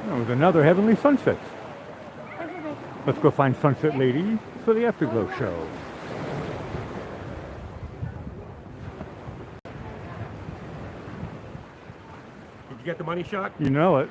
With another heavenly sunset. Let's go find Sunset Lady for the Afterglow Show. Did you get the money shot? You know it.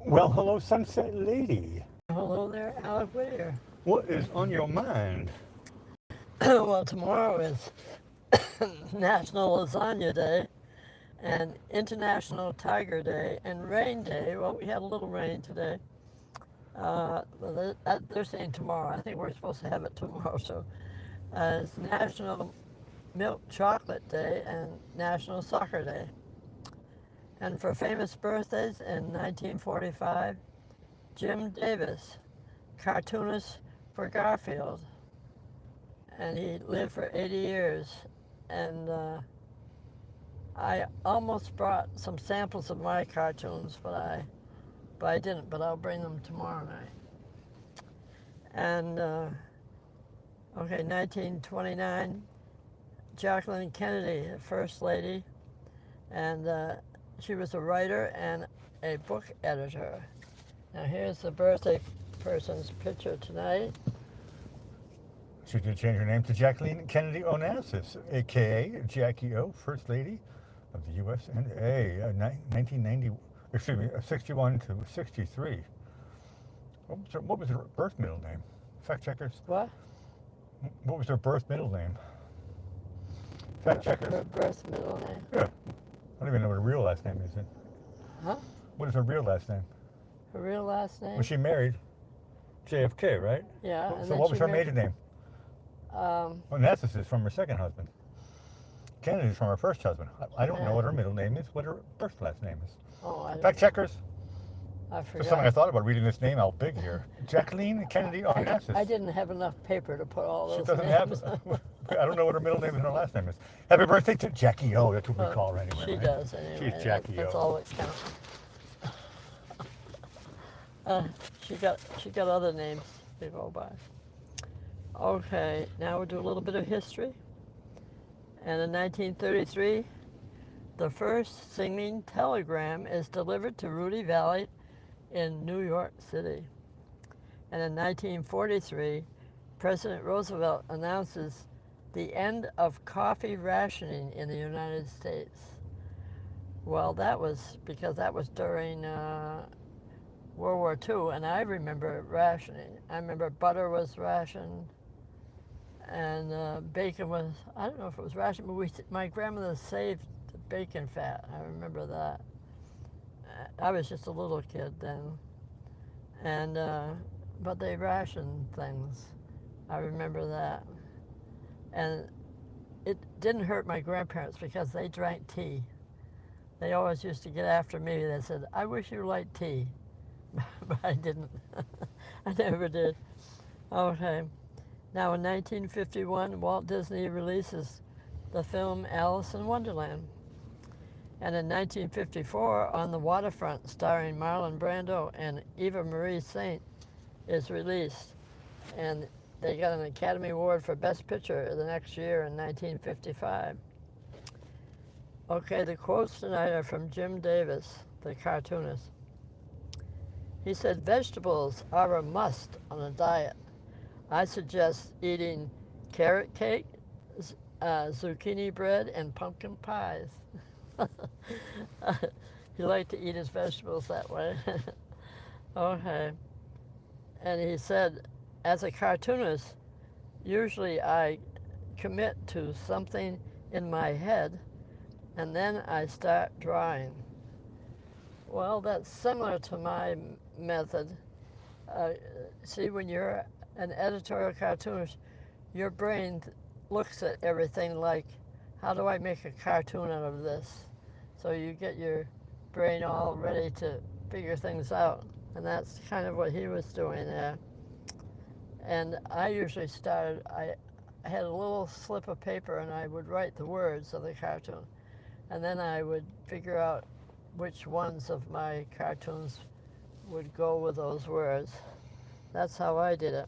Well, hello, Sunset Lady. Hello there, Alec Whittier. What is on your mind? Well, tomorrow is National Lasagna Day and International Tiger Day and Rain Day. Well, we had a little rain today. They're saying tomorrow. I think we're supposed to have it tomorrow. So it's National Milk Chocolate Day and National Soccer Day. And for famous birthdays in 1945, Jim Davis, cartoonist for Garfield. And he lived for 80 years. And I almost brought some samples of my cartoons, but I didn't, but I'll bring them tomorrow night. And, okay, 1929, Jacqueline Kennedy, First Lady, and she was a writer and a book editor. Now here's the birthday person's picture tonight. She did change her name to Jacqueline Kennedy Onassis, a.k.a. Jackie O, First Lady of the U.S. and 61 to 63. What was her birth middle name? Fact checkers. What? What was her birth middle name? Fact checkers. Her birth middle name. Yeah. I don't even know what her real last name is. Huh? What is her real last name? Her real last name? Was she married? JFK, right? Yeah. So what was her maiden name? Onassis is from her second husband. Kennedy is from her first husband. I don't know what her middle name is, what her birth last name is. Oh, I Fact checkers. I forgot. Just something I thought about reading this name out big here. Jacqueline Kennedy Onassis. I didn't have enough paper to put all those She doesn't names. have. I don't know what her middle name and her last name is. Happy birthday to Jackie O. That's what we call her anyway. She right? does anyway. She's Jackie That's O. all that counts. She got other names to go by. Okay, now we'll do a little bit of history. And in 1933, the first singing telegram is delivered to Rudy Valley in New York City. And in 1943, President Roosevelt announces the end of coffee rationing in the United States. Well, that was because that was during World War II, and I remember rationing. I remember butter was rationed, and bacon was, I don't know if it was rationed, but my grandmother saved the bacon fat. I remember that. I was just a little kid then. And, but they rationed things. I remember that. And it didn't hurt my grandparents because they drank tea. They always used to get after me. They said, I wish you liked tea. But I didn't. I never did. Okay. Now in 1951, Walt Disney releases the film Alice in Wonderland. And in 1954, On the Waterfront, starring Marlon Brando and Eva Marie Saint, is released. And they got an Academy Award for Best Picture the next year in 1955. Okay, the quotes tonight are from Jim Davis, the cartoonist. He said, vegetables are a must on a diet. I suggest eating carrot cake, zucchini bread, and pumpkin pies. He liked to eat his vegetables that way. Okay. And he said, as a cartoonist, usually I commit to something in my head and then I start drawing. Well, that's similar to my method. See, when you're an editorial cartoonist, your brain looks at everything like, how do I make a cartoon out of this? So you get your brain all ready to figure things out. And that's kind of what he was doing there. And I usually started, I had a little slip of paper and I would write the words of the cartoon. And then I would figure out which ones of my cartoons would go with those words. That's how I did it.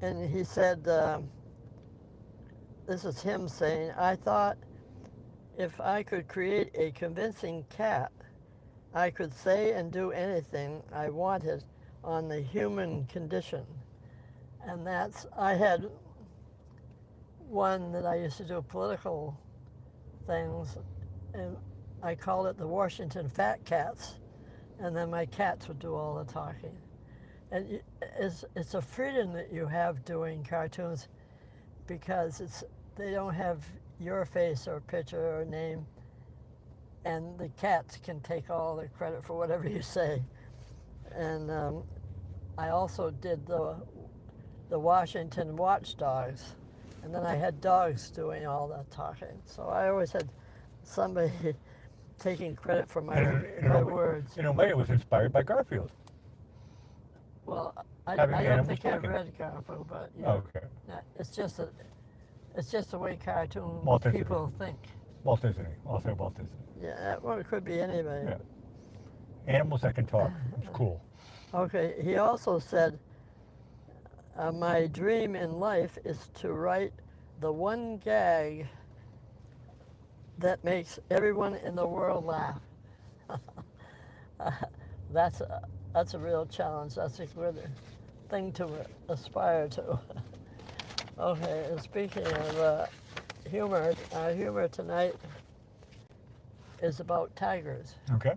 And he said, this is him saying, I thought if I could create a convincing cat, I could say and do anything I wanted on the human condition. And that's, I had one that I used to do political things, and I called it the Washington Fat Cats, and then my cats would do all the talking. And it's a freedom that you have doing cartoons because they don't have your face or picture or name, and the cats can take all the credit for whatever you say. And I also did the Washington Watchdogs, and then I had dogs doing all the talking. So I always had somebody taking credit for my words. In a way, it was inspired by Garfield. Well, I Having don't animals think I've talking. read Garfield, but Okay. it's just the way cartoon Walt Disney. people think. Walt Disney. I'll say Walt Disney. Yeah, well, it could be anybody. Yeah. Animals that can talk. It's cool. Okay, he also said, my dream in life is to write the one gag that makes everyone in the world laugh. That's a real challenge. That's a good thing to aspire to. Okay, and speaking of humor, our humor tonight is about tigers. Okay.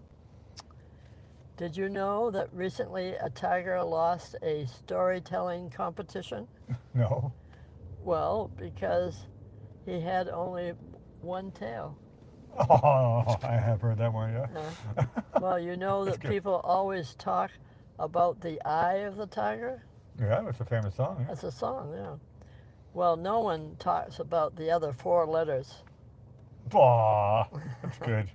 Did you know that recently a tiger lost a storytelling competition? No. Well, because he had only one tail. Oh, I have heard that one, yeah. Well, you know That's that good. people always talk about the eye of the tiger? Yeah, that's a famous song. Yeah. That's a song, yeah. Well, no one talks about the other 4 letters. Aw, that's good.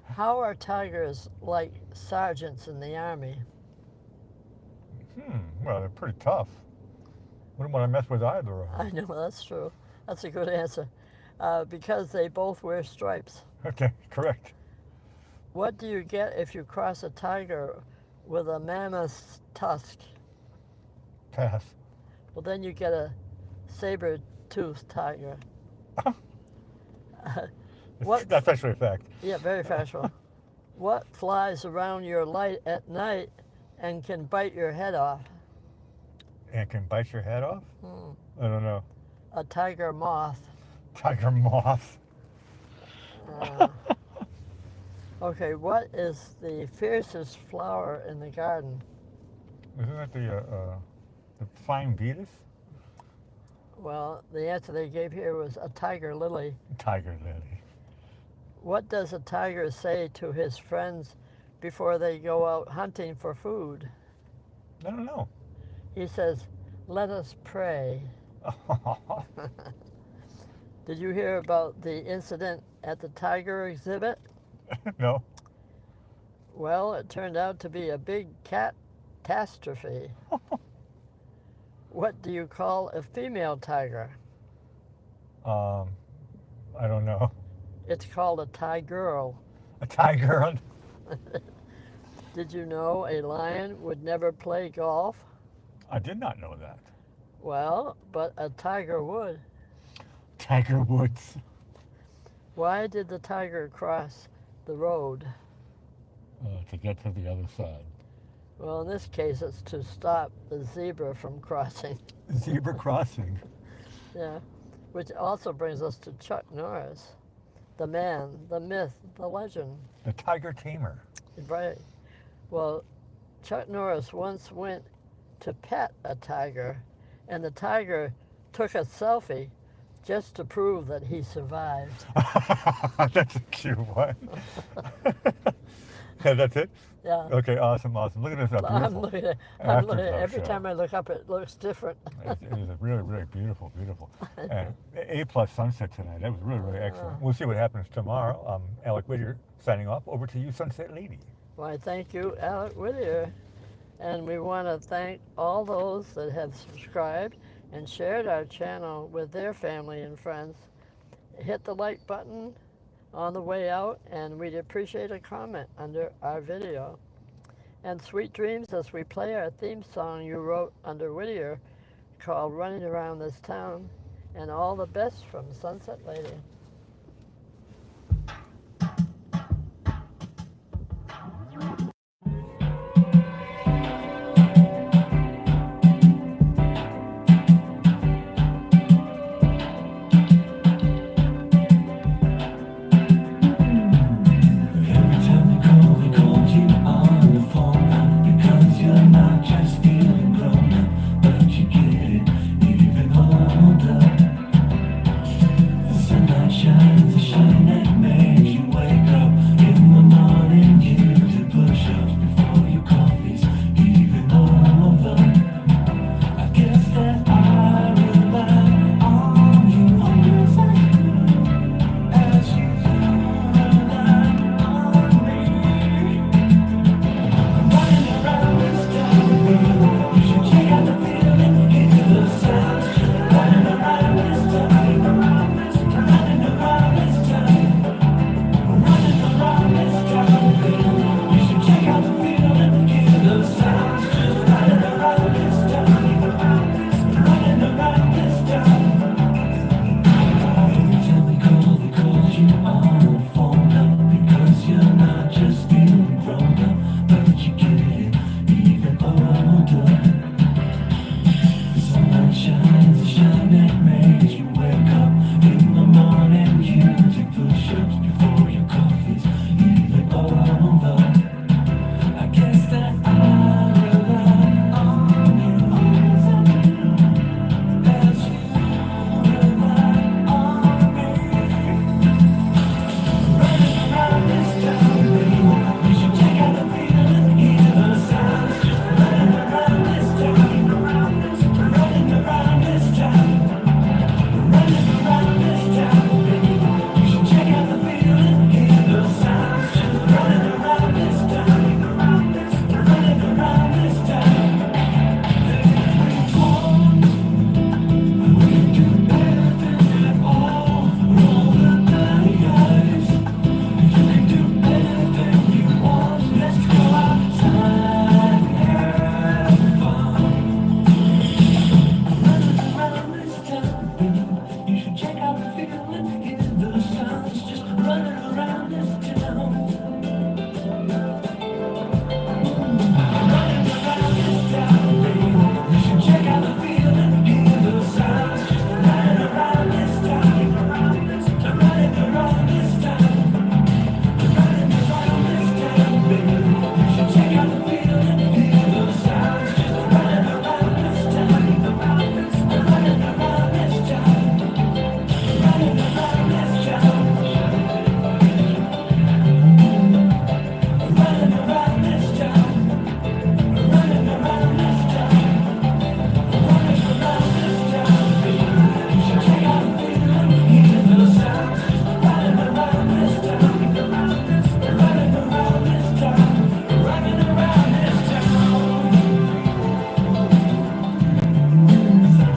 How are tigers like sergeants in the army? Well, they're pretty tough. Wouldn't want to mess with either of them. I know, that's true. That's a good answer. Because they both wear stripes. Okay, correct. What do you get if you cross a tiger with a mammoth's tusk? Pass. Well, then you get a saber-toothed tiger. What? That's actually a fact. Yeah, very factual. What flies around your light at night and can bite your head off? And can bite your head off? I don't know. A tiger moth. Tiger moth. Okay, what is the fiercest flower in the garden? Isn't that the flying beetus? Well, the answer they gave here was a tiger lily. Tiger lily. What does a tiger say to his friends before they go out hunting for food? I don't know. He says, "Let us pray." Did you hear about the incident at the tiger exhibit? No. Well, it turned out to be a big catastrophe. What do you call a female tiger? I don't know. It's called a tiger. A tiger. Did you know a lion would never play golf? I did not know that. Well, but a tiger would. Tiger Woods. Why did the tiger cross the road? To get to the other side. Well, in this case, it's to stop the zebra from crossing. Zebra crossing. Yeah, which also brings us to Chuck Norris, the man, the myth, the legend. The tiger tamer. Right. Well, Chuck Norris once went to pet a tiger, and the tiger took a selfie just to prove that he survived. That's a cute one. Yeah, that's it? Yeah. Okay, awesome. Look at this. Beautiful. I'm looking at every show. time I look up, it looks different. It is a really beautiful. And A+ sunset tonight. That was really excellent. We'll see what happens tomorrow. Alec Whittier signing off. Over to you, Sunset Lady. Why, thank you, Alec Whittier. And we want to thank all those that have subscribed and shared our channel with their family and friends. Hit the like button on the way out, and we'd appreciate a comment under our video. And sweet dreams as we play our theme song you wrote under Whittier called Running Around This Town, and all the best from Sunset Lady.